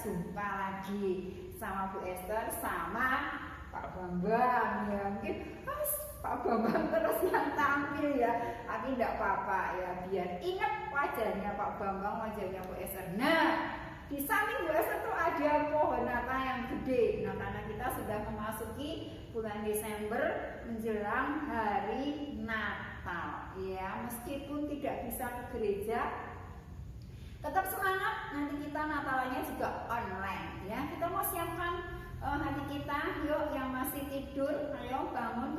jumpa lagi sama Bu Esther sama Pak Bambang ya. Mungkin Pak Bambang terus yang tampil ya, tapi tidak apa-apa ya, biar ingat wajahnya Pak Bambang, wajahnya Bu Esther. Nah, di samping Bu Esther tuh ada pohon Natal yang gede. Nah, karena kita sudah memasuki bulan Desember menjelang hari Natal ya, meskipun tidak bisa ke gereja, tetap semangat, nanti kita Natalannya juga online ya. Kita mau siapkan hati kita, yuk yang masih tidur, ayo bangun,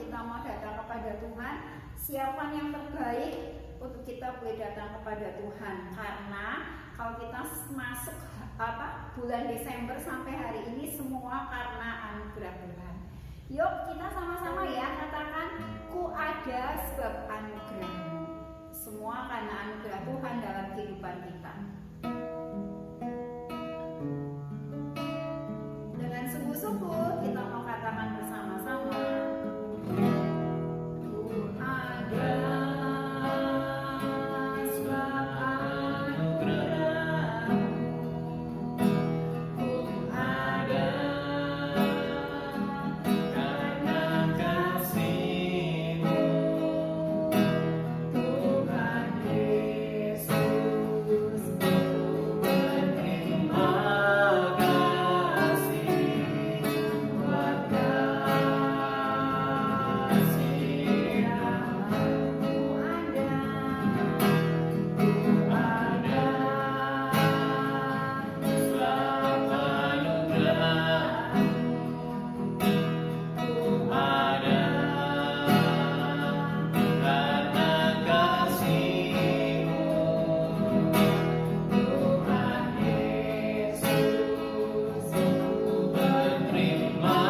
kita mau datang kepada Tuhan. Siapkan yang terbaik untuk kita boleh datang kepada Tuhan, karena kalau kita masuk bulan Desember sampai hari ini semua karena anugerah Tuhan. Yuk kita sama-sama ya katakan, ku ada sebab anugerah. Semua karena anugerah Tuhan dalam kehidupan kita. Dengan sungguh-sungguh kita mau katakan bersama-sama, ku ada sebab anugerah-Mu, ku ada karena kasih-Mu, Tuhan Yesus, ku berterima kasih buat kasih-Mu ada, sebab anugerah-Mu, ku ada karena kasih-Mu, Tuhan Yesus, ku berterima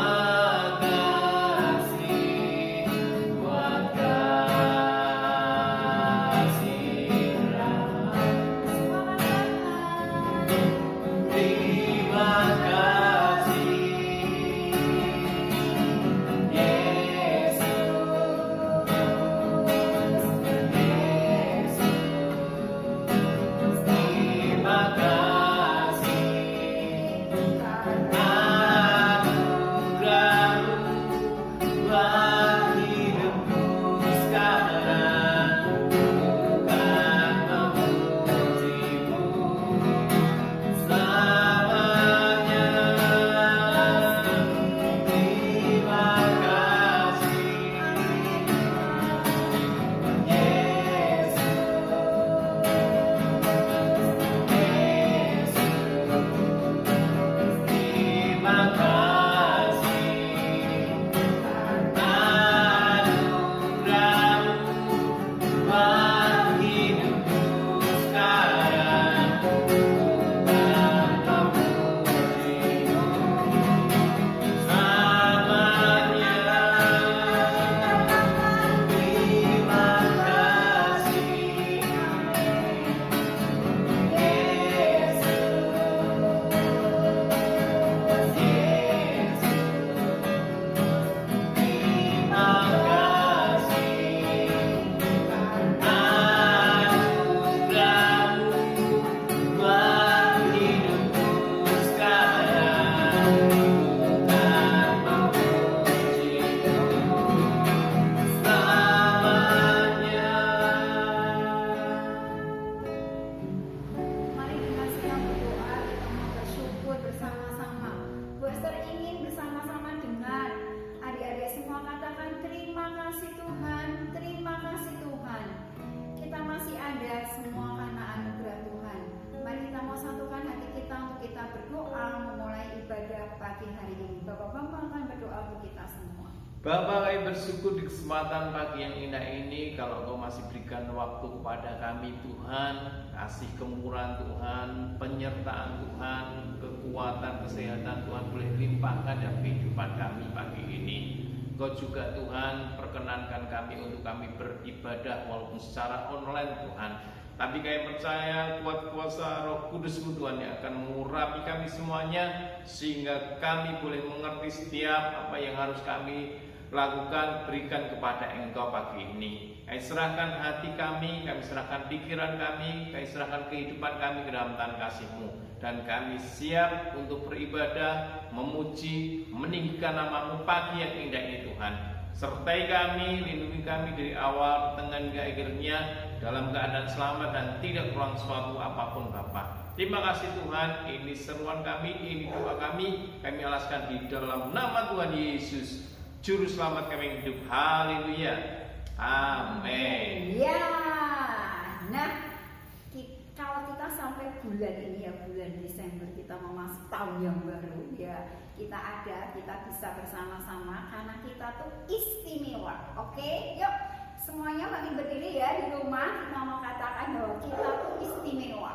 kasih buat kasih-Mu. Terima kasih Yesus, terima kasih anugerah-Mu buat hidupku sekarang, bukan memuji-Mu selamanya. Terima kasih Yesus, terima kasih anugerah-Mu buat hidupku sekarang, bukan memuji-Mu selamanya. Terima kasih Yesus, terima kasih anugerah-Mu buat hidupku sekarang, bukan memuji-Mu selamanya. Mari dengan siap berdoa, kita mau bersyukur bersama-sama. Bu Esther ingin bersama-sama dengar adik-adik semua katakan terima kasih Tuhan, terima kasih Tuhan. Kita masih ada semua karena anugerah Tuhan. Mari kita mau satukan hati kita untuk kita berdoa memulai ibadah pagi hari ini. Bapak Bambang akan berdoa untuk kita semua. Bapa, kami bersyukur di kesempatan pagi yang indah ini, kalau Engkau masih berikan waktu kepada kami Tuhan, kasih kemurahan Tuhan, penyertaan Tuhan, kekuatan, kesehatan Tuhan boleh limpahkan dalam kehidupan kami pagi ini. Engkau juga Tuhan perkenankan kami untuk kami beribadah walaupun secara online Tuhan. Tapi kami percaya kuat kuasa Roh Kudus-Mu Tuhan yang akan mengurapi kami semuanya, sehingga kami boleh mengerti setiap apa yang harus kami lakukan, berikan kepada Engkau pagi ini. Kami serahkan hati kami serahkan pikiran kami serahkan kehidupan kami ke dalam tangan kasih-Mu. Dan kami siap untuk beribadah, memuji, meninggikan nama-Mu pagi yang indah ini Tuhan. Sertai kami, lindungi kami dari awal, pertengahan hingga akhirnya dalam keadaan selamat dan tidak kurang suatu apapun Bapa. Terima kasih Tuhan, ini seruan kami, ini doa kami alaskan di dalam nama Tuhan Yesus, Juru Selamat kami yang hidup. Haleluya. Amin. Ya, nah kalau kita sampai bulan ini ya, bulan Desember, kita memasuki tahun yang baru ya, kita bisa bersama-sama karena kita tuh istimewa. Oke, yuk semuanya lagi berdiri ya di rumah, kita mau katakan bahwa kita tuh istimewa.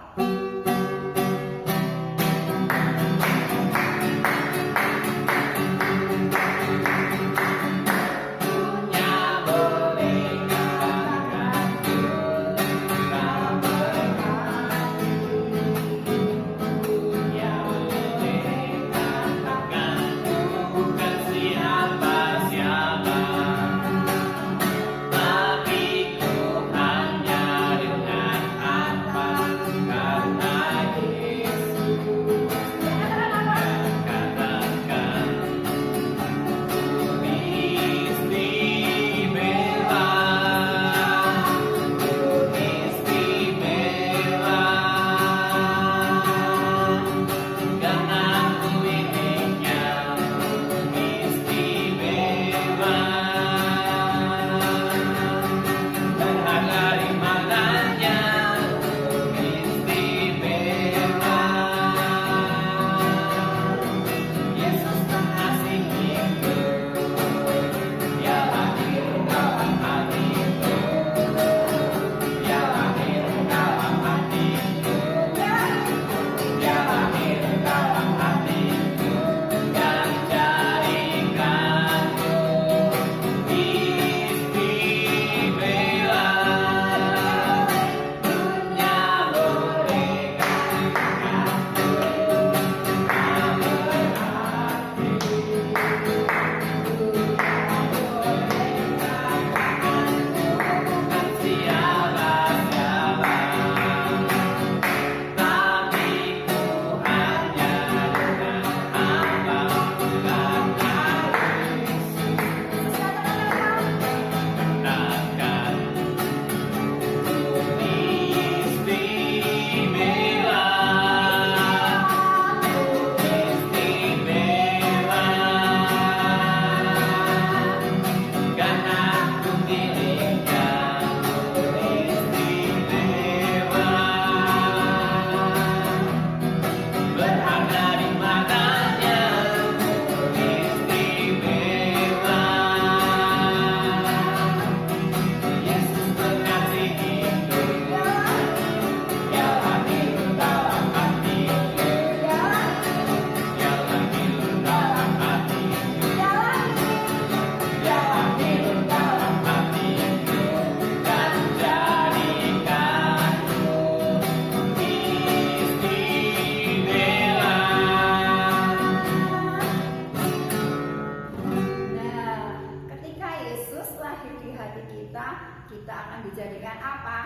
kita akan dijadikan apa?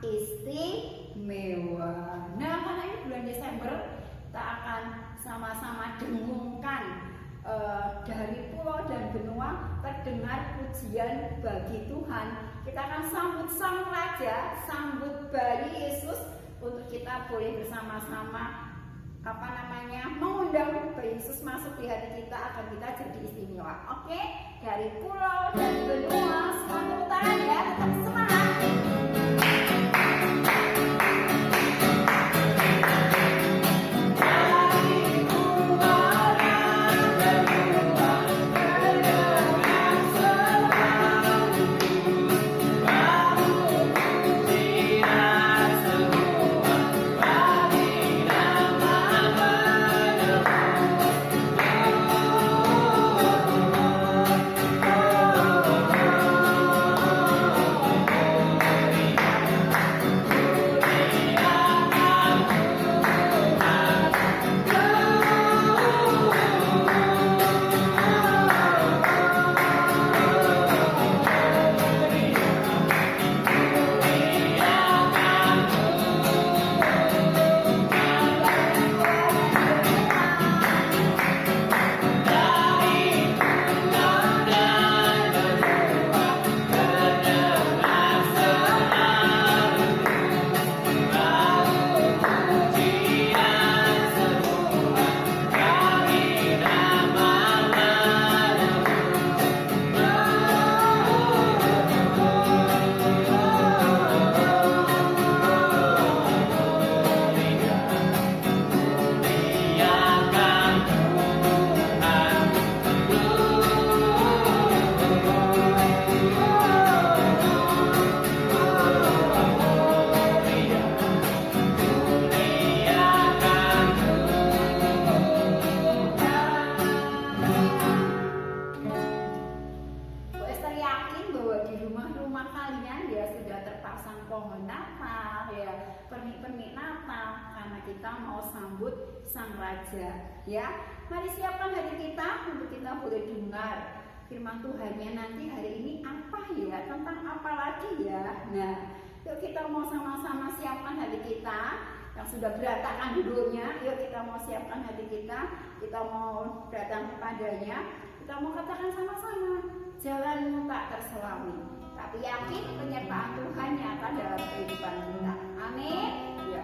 Istimewa. Nah, karena ini bulan Desember, kita akan sama-sama dengungkan dari pulau dan benua terdengar pujian bagi Tuhan. Kita akan sambut Sang Raja, sambut bayi Yesus, untuk kita boleh bersama-sama mengundang bayi Yesus masuk di hati kita agar kita jadi istimewa. Oke? Dari pulau dan benua, semuanya utara ya, tetap semangat. pohon Natal ya, pernik-pernik Natal, karena kita mau sambut Sang Raja ya. Mari siapkan hati kita untuk kita boleh dengar firman Tuhannya nanti hari ini apa ya, tentang apa lagi ya. Nah, yuk kita mau sama-sama siapkan hati kita yang sudah berantakan dulunya. Yuk kita mau siapkan hati kita mau datang kepadanya, kita mau katakan sama-sama, jalanmu tak terselami, tapi yakin penyertaan Tuhan nyata dalam kehidupan kita. Amin. Ya.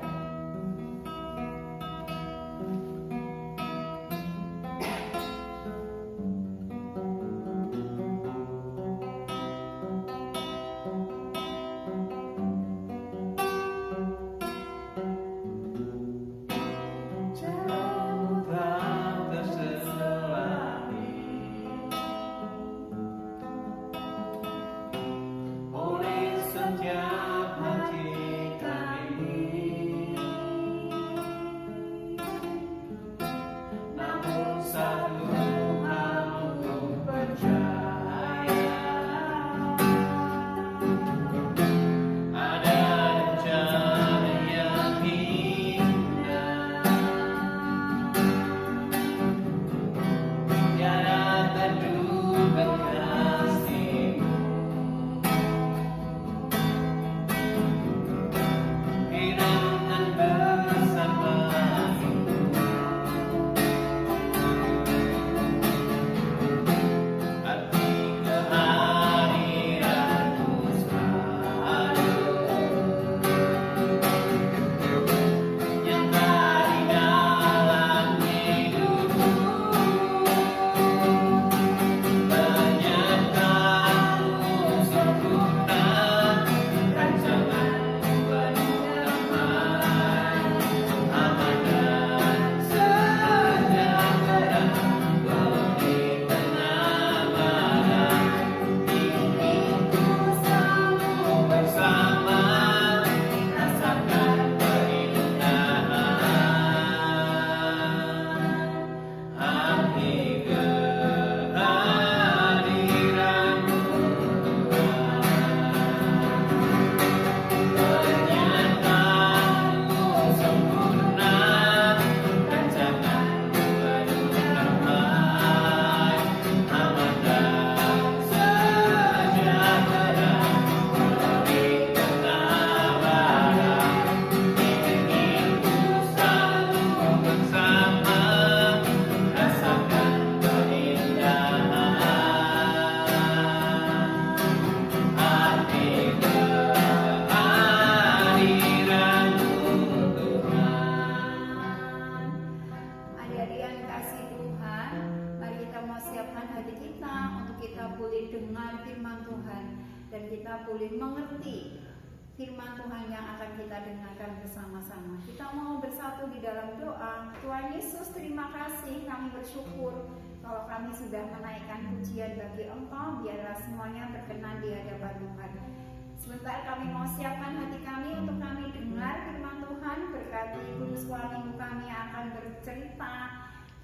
Boleh mengerti firman Tuhan yang akan kita dengarkan bersama-sama. Kita mau bersatu di dalam doa. Tuhan Yesus, terima kasih, kami bersyukur kalau kami sudah menaikkan pujian bagi Engkau. Biarlah semuanya berkenan di hadapan Tuhan. Sebentar kami mau siapkan hati kami untuk kami dengar firman Tuhan. Berkati guru suamimu kami yang akan bercerita.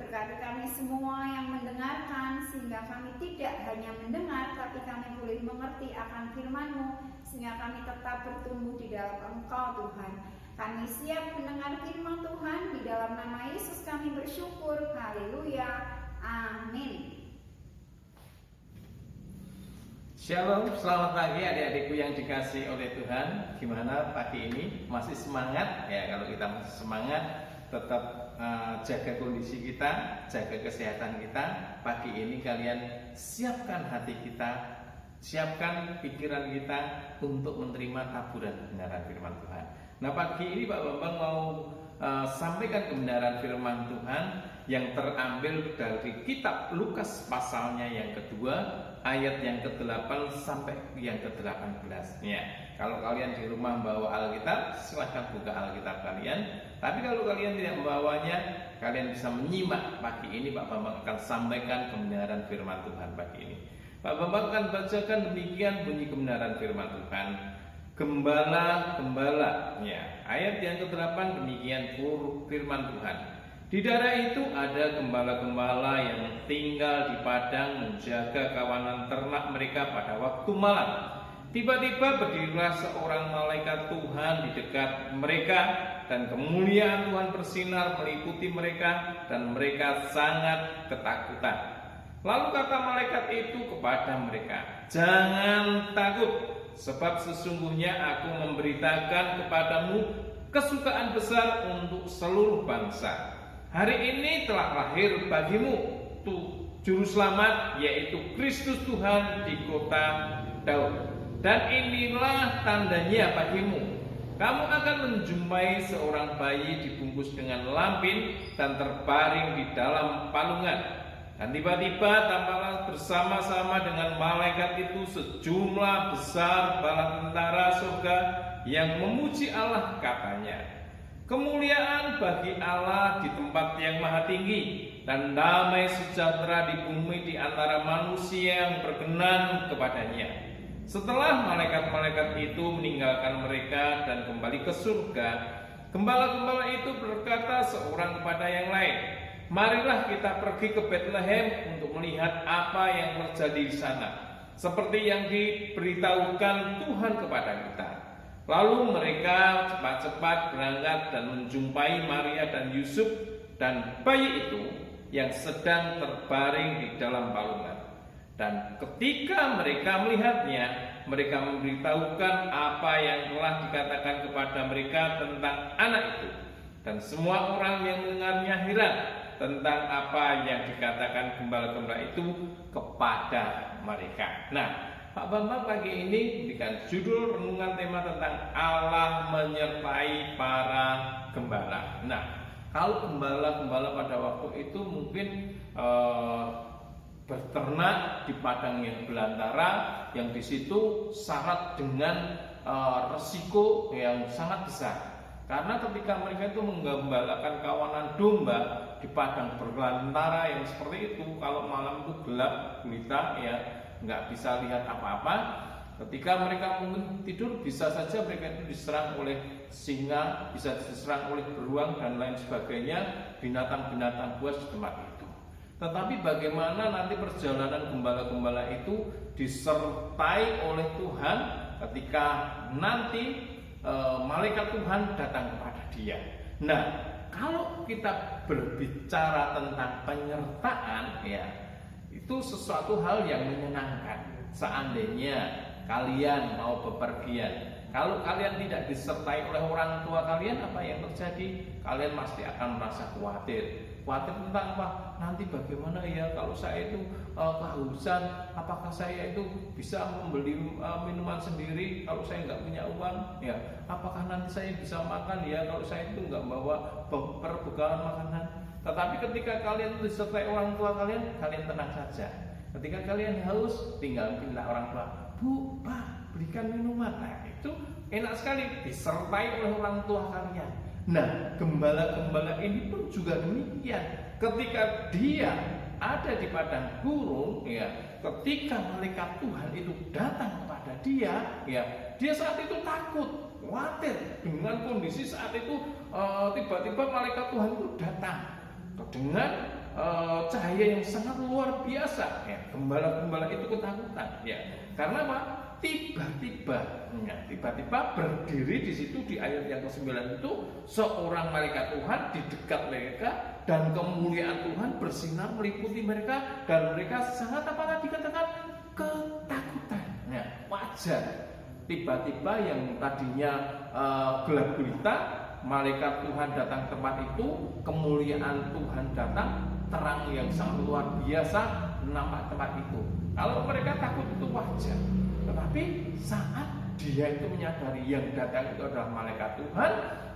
Berkati kami semua yang mendengarkan, sehingga kami tidak hanya mendengar, tapi kami boleh mengerti akan firman-Mu, sehingga kami tetap bertumbuh di dalam Engkau Tuhan. Kami siap mendengar firman Tuhan, di dalam nama Yesus kami bersyukur. Haleluya. Amin. Shalom, selamat pagi adik-adikku yang dikasih oleh Tuhan. Gimana pagi ini? Masih semangat? Ya, kalau kita masih semangat, tetap jaga kondisi kita, jaga kesehatan kita. Pagi ini kalian siapkan hati kita, siapkan pikiran kita untuk menerima taburan kebenaran firman Tuhan. Nah, pagi ini Pak Bambang mau sampaikan kebenaran firman Tuhan yang terambil dari kitab Lukas pasalnya yang kedua, ayat yang ke-8 sampai yang ke-18 ya. Kalau kalian di rumah membawa Alkitab, silahkan buka Alkitab kalian. Tapi kalau kalian tidak membawanya, kalian bisa menyimak pagi ini. Pak Bambang akan sampaikan kebenaran firman Tuhan pagi ini. Pak Bambang akan bacakan demikian bunyi kebenaran firman Tuhan. Gembala-gembala ya. Ayat yang ke-8 demikian firman Tuhan. Di daerah itu ada gembala-gembala yang tinggal di padang menjaga kawanan ternak mereka pada waktu malam. Tiba-tiba berdirilah seorang malaikat Tuhan di dekat mereka, dan kemuliaan Tuhan bersinar meliputi mereka, dan mereka sangat ketakutan. Lalu kata malaikat itu kepada mereka, "Jangan takut, sebab sesungguhnya aku memberitakan kepadamu kesukaan besar untuk seluruh bangsa. Hari ini telah lahir bagimu Juru Selamat, yaitu Kristus Tuhan di kota Daud. Dan inilah tandanya bagimu. Kamu akan menjumpai seorang bayi dibungkus dengan lampin dan terbaring di dalam palungan." Dan tiba-tiba tampaklah bersama-sama dengan malaikat itu sejumlah besar bala tentara surga yang memuji Allah, katanya, "Kemuliaan bagi Allah di tempat yang maha tinggi, dan damai sejahtera di bumi di antara manusia yang berkenan kepadanya." Setelah malaikat-malaikat itu meninggalkan mereka dan kembali ke surga, gembala-gembala itu berkata seorang kepada yang lain, "Marilah kita pergi ke Bethlehem untuk melihat apa yang terjadi di sana, seperti yang diberitahukan Tuhan kepada kita." Lalu mereka cepat-cepat berangkat dan menjumpai Maria dan Yusuf dan bayi itu yang sedang terbaring di dalam palungan. Dan ketika mereka melihatnya, mereka memberitahukan apa yang telah dikatakan kepada mereka tentang anak itu. Dan semua orang yang mendengarnya heran tentang apa yang dikatakan gembala-gembala itu kepada mereka. Nah, Pak Bambang pagi ini memberikan judul renungan tema tentang Allah menyertai para gembala. Nah, kalau gembala-gembala pada waktu itu mungkin berternak di padang yang belantara, yang di situ syarat dengan resiko yang sangat besar. Karena ketika mereka itu menggembalakan kawanan domba di padang belantara yang seperti itu, kalau malam itu gelap gulita, ya nggak bisa lihat apa-apa. Ketika mereka mungkin tidur, bisa saja mereka itu diserang oleh singa, bisa diserang oleh beruang dan lain sebagainya, binatang-binatang buas di tempat itu. Tetapi bagaimana nanti perjalanan gembala-gembala itu disertai oleh Tuhan ketika nanti malaikat Tuhan datang kepada dia. Nah, kalau kita berbicara tentang penyertaan, ya, itu sesuatu hal yang menyenangkan. Seandainya kalian mau bepergian, kalau kalian tidak disertai oleh orang tua kalian, apa yang terjadi? Kalian pasti akan merasa khawatir. Khawatir tentang apa? Nanti bagaimana ya kalau saya itu kehausan? Apakah saya itu bisa membeli minuman sendiri kalau saya nggak punya uang? Ya, apakah nanti saya bisa makan ya kalau saya itu nggak bawa perbekalan makanan? Tetapi ketika kalian disertai orang tua kalian, kalian tenang saja. Ketika kalian haus, tinggal minta orang tua, "Bu, Pak, belikan minuman." Nah, itu enak sekali, disertai oleh orang tua kalian. Nah, gembala-gembala ini pun juga demikian. Ketika dia ada di padang gurun, ya, ketika malaikat Tuhan itu datang kepada dia, ya, dia saat itu takut, khawatir dengan kondisi saat itu. Tiba-tiba malaikat Tuhan itu datang dengan cahaya yang sangat luar biasa. Ya, gembala-gembala itu ketakutan, ya, karena apa? Tiba-tiba berdiri di situ di ayat yang ke-9 itu seorang malaikat Tuhan di dekat mereka, dan kemuliaan Tuhan bersinar meliputi mereka, dan mereka sangat apa tadi dikatakan ketakutan. Nah, wajar. Tiba-tiba yang tadinya gelap gulita, malaikat Tuhan datang ke tempat itu, kemuliaan Tuhan datang, terang yang sangat luar biasa nampak tempat itu. Kalau mereka takut itu wajar. Tetapi saat dia itu menyadari yang datang itu adalah malaikat Tuhan,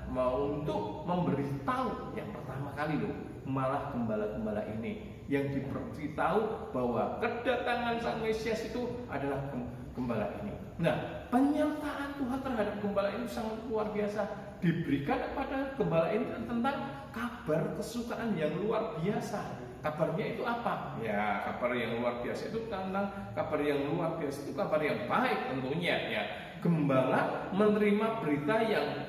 mau untuk memberitahu yang pertama kali loh, malah gembala-gembala ini yang diberitahu bahwa kedatangan Sang Mesias itu adalah gembala ini. Nah, penyertaan Tuhan terhadap gembala ini sangat luar biasa. Diberikan kepada gembala ini tentang kabar kesukaan yang luar biasa. Kabarnya itu apa? Ya, kabar yang luar biasa itu tentang kabar yang luar biasa itu kabar yang baik tentunya, ya. Gembala menerima berita yang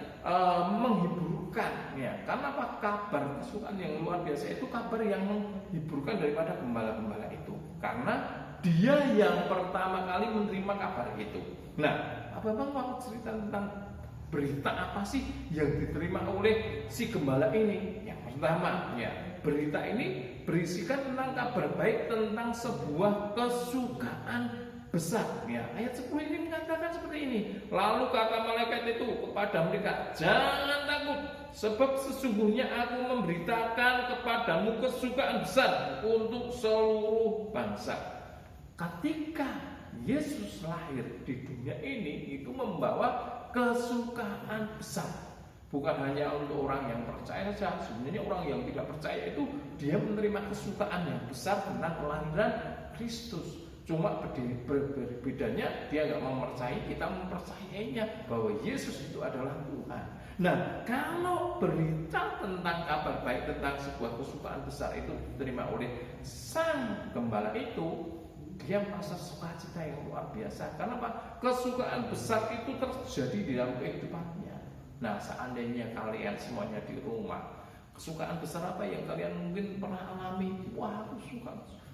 menghiburkan, ya. Karena apa? Kabar kesukaan yang luar biasa itu kabar yang menghiburkan daripada gembala-gembala itu. Karena dia yang pertama kali menerima kabar itu. Nah, Abang mau cerita tentang berita apa sih yang diterima oleh si gembala ini? Yang pertama, ya, berita ini berisikan tentang kabar baik tentang sebuah kesukaan besar. Ya, ayat 10 ini mengatakan seperti ini. Lalu kata malaikat itu kepada mereka, jangan takut, sebab sesungguhnya aku memberitakan kepadamu kesukaan besar untuk seluruh bangsa. Ketika Yesus lahir di dunia ini itu membawa kesukaan besar. Bukan hanya untuk orang yang percaya saja, sebenarnya orang yang tidak percaya itu dia menerima kesukaan yang besar tentang kelahiran Kristus. Cuma bedanya dia nggak mempercayai, kita mempercayainya bahwa Yesus itu adalah Tuhan. Nah, kalau berita tentang kabar baik tentang sebuah kesukaan besar itu diterima oleh sang gembala itu, dia merasa sukacita yang luar biasa. Karena apa? Kesukaan besar itu terjadi di dalam kehidupannya. Nah, seandainya kalian semuanya di rumah, kesukaan besar apa yang kalian mungkin pernah alami? Wah, aku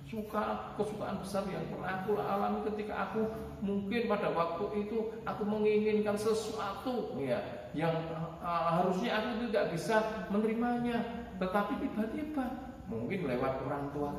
suka kesukaan besar yang pernah aku alami ketika aku mungkin pada waktu itu aku menginginkan sesuatu ya yang harusnya aku tidak bisa menerimanya, tetapi tiba-tiba mungkin lewat orang tua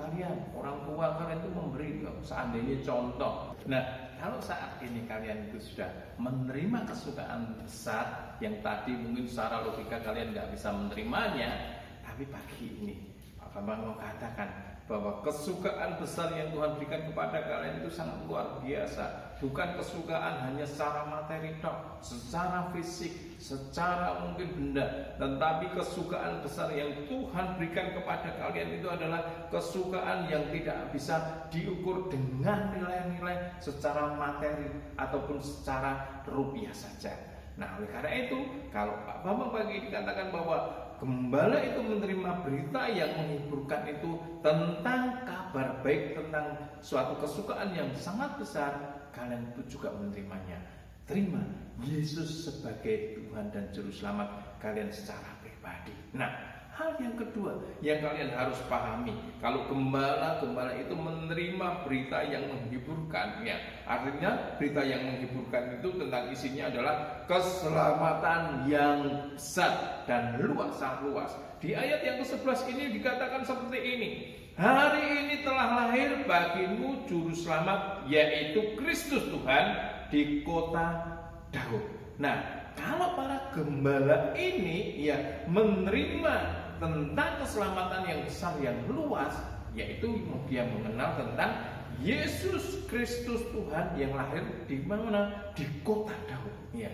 kalian itu memberi, seandainya contoh. Nah, kalau saat ini kalian itu sudah menerima kesukaan besar yang tadi mungkin secara logika kalian nggak bisa menerimanya, tapi pagi ini Pak Bambang mau katakan bahwa kesukaan besar yang Tuhan berikan kepada kalian itu sangat luar biasa. Bukan kesukaan hanya secara materi tok, secara fisik, secara mungkin benda, tetapi kesukaan besar yang Tuhan berikan kepada kalian itu adalah kesukaan yang tidak bisa diukur dengan nilai-nilai secara materi ataupun secara rupiah saja. Nah, oleh karena itu, kalau Pak Bambang pagi dikatakan bahwa gembala itu menerima berita yang menghiburkan itu tentang kabar baik tentang suatu kesukaan yang sangat besar, kalian itu juga menerimanya. Terima Yesus sebagai Tuhan dan Juru Selamat kalian secara pribadi. Nah, hal yang kedua yang kalian harus pahami, kalau gembala itu menerima berita yang menghiburkan, ya, artinya berita yang menghiburkan itu tentang isinya adalah keselamatan yang besar dan luas, sangat luas. Di ayat yang ke-11 ini dikatakan seperti ini. Hari ini telah lahir bagimu Juru Selamat, yaitu Kristus Tuhan di kota Daud. Nah, kalau para gembala ini ya menerima tentang keselamatan yang besar yang luas, yaitu dia mengenal tentang Yesus Kristus Tuhan yang lahir di mana? Di kota Daud. Ya,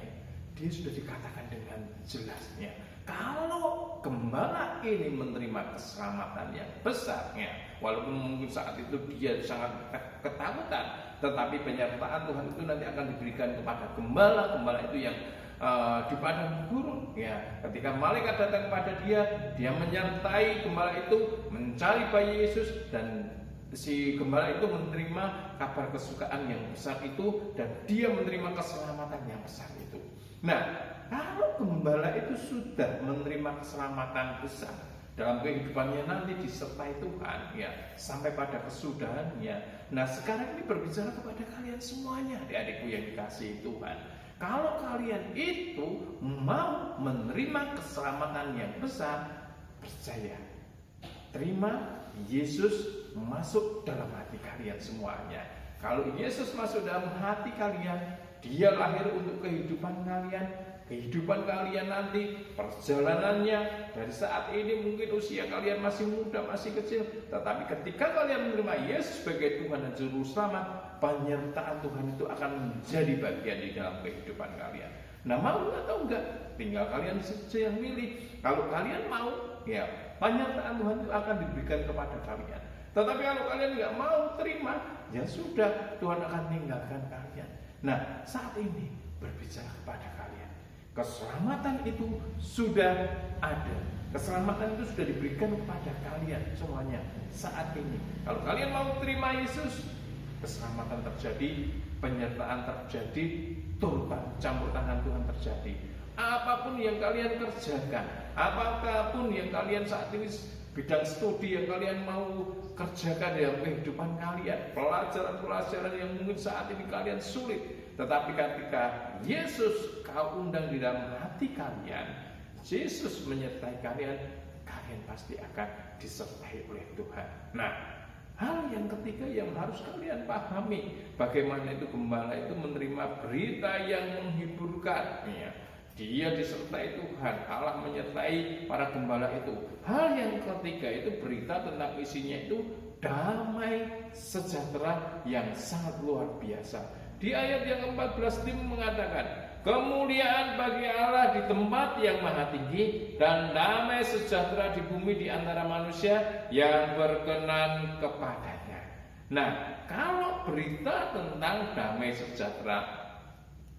dia sudah dikatakan dengan jelasnya. Kalau gembala ini menerima keselamatan yang besar, ya, walaupun mungkin saat itu dia sangat ketakutan, tetapi penyertaan Tuhan itu nanti akan diberikan kepada gembala itu yang di padang gurun, ya. Ketika malaikat datang kepada dia menyertai gembala itu mencari bayi Yesus, dan si gembala itu menerima kabar kesukaan yang besar itu dan dia menerima keselamatan yang besar itu. Nah, kalau gembala itu sudah menerima keselamatan besar dalam kehidupannya nanti disertai Tuhan, ya, sampai pada kesudahannya. Nah, sekarang ini berbicara kepada kalian semuanya, adik-adikku yang dikasihi Tuhan. Kalau kalian itu mau menerima keselamatan yang besar, percaya, terima Yesus masuk dalam hati kalian semuanya. Kalau Yesus masuk dalam hati kalian, dia lahir untuk kehidupan kalian. Kehidupan kalian nanti, perjalanannya dari saat ini mungkin usia kalian masih muda, masih kecil, tetapi ketika kalian menerima Yesus sebagai Tuhan dan Juru Selamat, penyertaan Tuhan itu akan menjadi bagian di dalam kehidupan kalian. Nah, mau atau enggak, tinggal kalian saja yang milih. Kalau kalian mau, ya, penyertaan Tuhan itu akan diberikan kepada kalian. Tetapi kalau kalian enggak mau terima, ya sudah, Tuhan akan meninggalkan kalian. Nah, saat ini berbicara kepada kalian, keselamatan itu sudah ada. Keselamatan itu sudah diberikan kepada kalian semuanya saat ini. Kalau kalian mau terima Yesus, keselamatan terjadi, penyertaan terjadi, turut campur tangan Tuhan terjadi. Apapun yang kalian kerjakan, apapun yang kalian saat ini bidang studi yang kalian mau kerjakan dalam kehidupan kalian, pelajaran-pelajaran yang mungkin saat ini kalian sulit, Tetapi ketika Yesus kau undang di dalam hati kalian, Yesus menyertai kalian, kalian pasti akan disertai oleh Tuhan. Nah, hal yang ketiga yang harus kalian pahami, bagaimana itu gembala itu menerima berita yang menghiburkan. Ya, dia disertai Tuhan, Allah menyertai para gembala itu. Hal yang ketiga itu berita tentang isinya itu damai sejahtera yang sangat luar biasa. Di ayat yang 14 Tim mengatakan, kemuliaan bagi Allah di tempat yang maha tinggi dan damai sejahtera di bumi di antara manusia yang berkenan kepadanya. Nah, kalau berita tentang damai sejahtera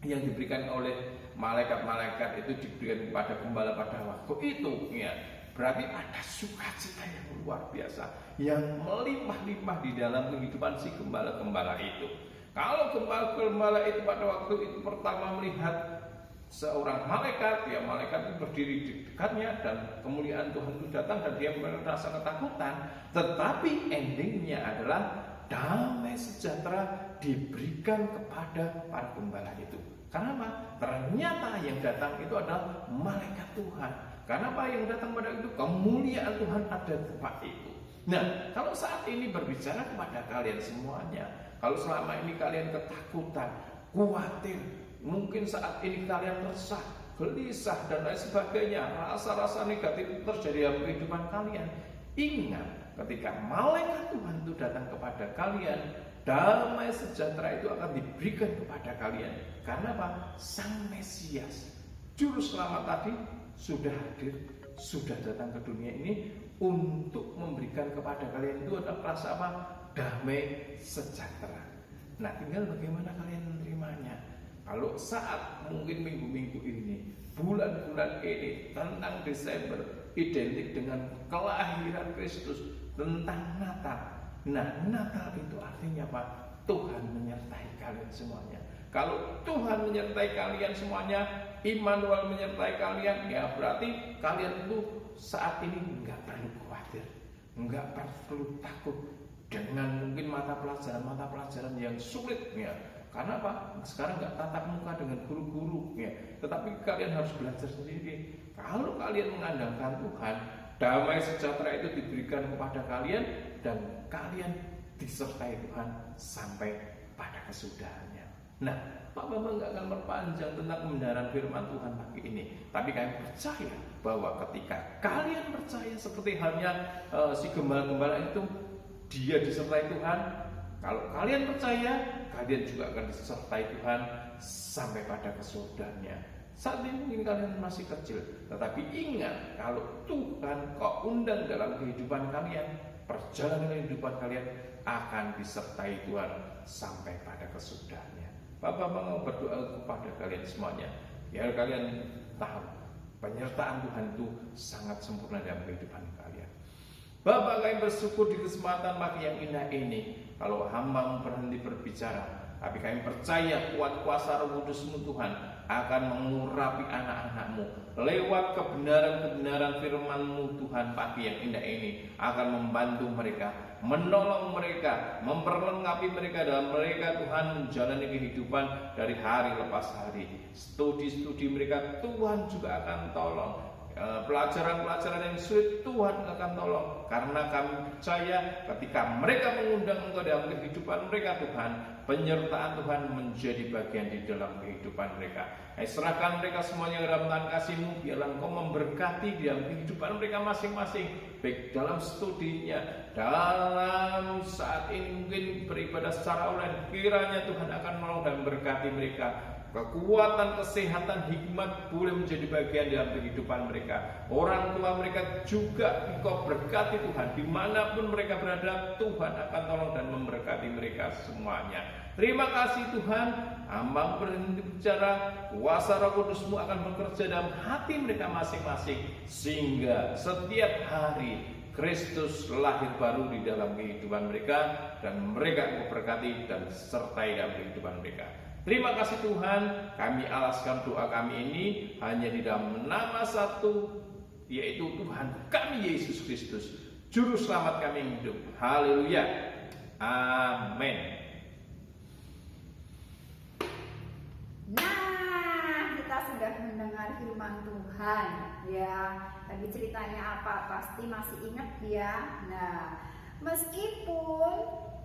yang diberikan oleh malaikat-malaikat itu diberikan kepada gembala pada waktu itu, ya, berarti ada sukacita yang luar biasa yang melimpah-limpah di dalam kehidupan si gembala-gembala itu. Kalau gembala itu pada waktu itu pertama melihat seorang malaikat, ya malaikat itu berdiri di dekatnya dan kemuliaan Tuhan itu datang dan dia merasa ketakutan. Tetapi endingnya adalah damai sejahtera diberikan kepada para gembala itu. Kenapa? Ternyata yang datang itu adalah malaikat Tuhan. Kenapa yang datang pada itu? Kemuliaan Tuhan ada di tempat itu. Nah, kalau saat ini berbicara kepada kalian semuanya, kalau selama ini kalian ketakutan, khawatir, mungkin saat ini kalian resah, gelisah dan lain sebagainya, rasa-rasa negatif itu terjadi dalam kehidupan kalian, ingat ketika malaikat Tuhan itu datang kepada kalian, damai sejahtera itu akan diberikan kepada kalian. Karena apa? Sang Mesias, Juru Selamat tadi sudah hadir, sudah datang ke dunia ini untuk memberikan kepada kalian itu adalah rasa apa? Damai sejahtera. Nah, tinggal bagaimana kalian menerimanya. Kalau saat mungkin minggu-minggu ini, bulan-bulan ini tentang Desember identik dengan kelahiran Kristus, tentang Natal. Nah, Natal itu artinya apa? Tuhan menyertai kalian semuanya. Kalau Tuhan menyertai kalian semuanya, Immanuel menyertai kalian, ya berarti kalian itu saat ini nggak perlu khawatir, nggak perlu takut dengan mungkin mata pelajaran yang sulit, ya. Karena apa? Sekarang nggak tatap muka dengan guru-guru, ya. Tetapi kalian harus belajar sendiri. Kalau kalian mengandalkan Tuhan, damai sejahtera itu diberikan kepada kalian dan kalian disertai Tuhan sampai pada kesudahannya. Nah, Pak Bambang nggak akan berpanjang tentang kebenaran firman Tuhan pagi ini. Tapi kalian percaya bahwa ketika kalian percaya seperti halnya si gembala-gembala itu, dia disertai Tuhan. Kalau kalian percaya, kalian juga akan disertai Tuhan sampai pada kesudahannya. Saat ini mungkin kalian masih kecil, tetapi ingat, kalau Tuhan kau undang dalam kehidupan kalian, perjalanan kehidupan kalian akan disertai Tuhan sampai pada kesudahannya. Bapak mau berdoa kepada kalian semuanya, biar kalian tahu penyertaan Tuhan itu sangat sempurna dalam kehidupan kalian. Bapak, kami bersyukur di kesempatan pagi yang indah ini. Kalau hamba berhenti berbicara, tapi kami percaya kuat kuasa Roh Kudus-Mu Tuhan akan mengurapi anak-anak-Mu lewat kebenaran-kebenaran firman-Mu Tuhan. Pagi yang indah ini akan membantu mereka, menolong mereka, memperlengkapi mereka dalam mereka Tuhan menjalani kehidupan dari hari lepas hari. Studi-studi mereka Tuhan juga akan tolong. Pelajaran-pelajaran yang sulit Tuhan akan tolong, karena kami percaya ketika mereka mengundang Engkau dalam kehidupan mereka Tuhan, penyertaan Tuhan menjadi bagian di dalam kehidupan mereka. Serahkan mereka semuanya dalam tangan kasih-Mu, biarlah Engkau memberkati di dalam kehidupan mereka masing-masing, baik dalam studinya, dalam saat ini mungkin beribadah secara online, kiranya Tuhan akan menolong dan memberkati mereka. Kekuatan, kesehatan, hikmat boleh menjadi bagian dalam kehidupan mereka. Orang tua mereka juga Engkau berkati Tuhan. Dimanapun mereka berada, Tuhan akan tolong dan memberkati mereka semuanya. Terima kasih Tuhan. Hamba berhenti bicara, kuasa Roh Kudus-Mu akan bekerja dalam hati mereka masing-masing, sehingga setiap hari Kristus lahir baru di dalam kehidupan mereka, dan mereka Engkau berkati dan sertai dalam kehidupan mereka. Terima kasih Tuhan, kami alaskan doa kami ini hanya di dalam nama satu, yaitu Tuhan kami Yesus Kristus, Juru Selamat kami yang hidup. Haleluya. Amin. firman Tuhan ya. Tadi ceritanya apa? Pasti masih ingat ya. Nah, meskipun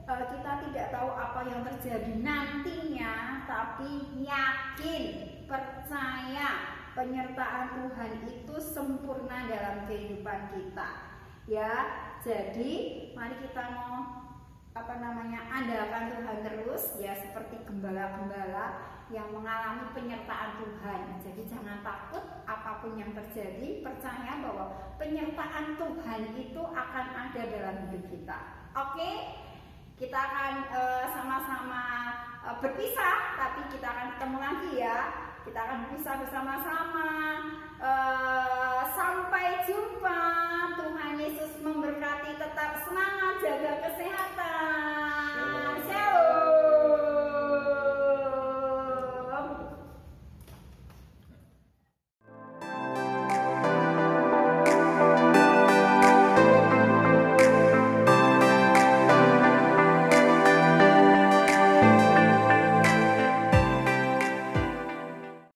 kita tidak tahu apa yang terjadi nantinya, tapi yakin, percaya penyertaan Tuhan itu sempurna dalam kehidupan kita ya. Jadi mari kita mau andalkan Tuhan terus ya, seperti gembala-gembala yang mengalami penyertaan Tuhan. Jadi jangan takut apapun yang terjadi, percaya bahwa penyertaan Tuhan itu akan ada dalam hidup kita. Oke? Kita akan sama-sama berpisah, tapi kita akan ketemu lagi ya. Kita akan berpisah bersama-sama. Sampai jumpa.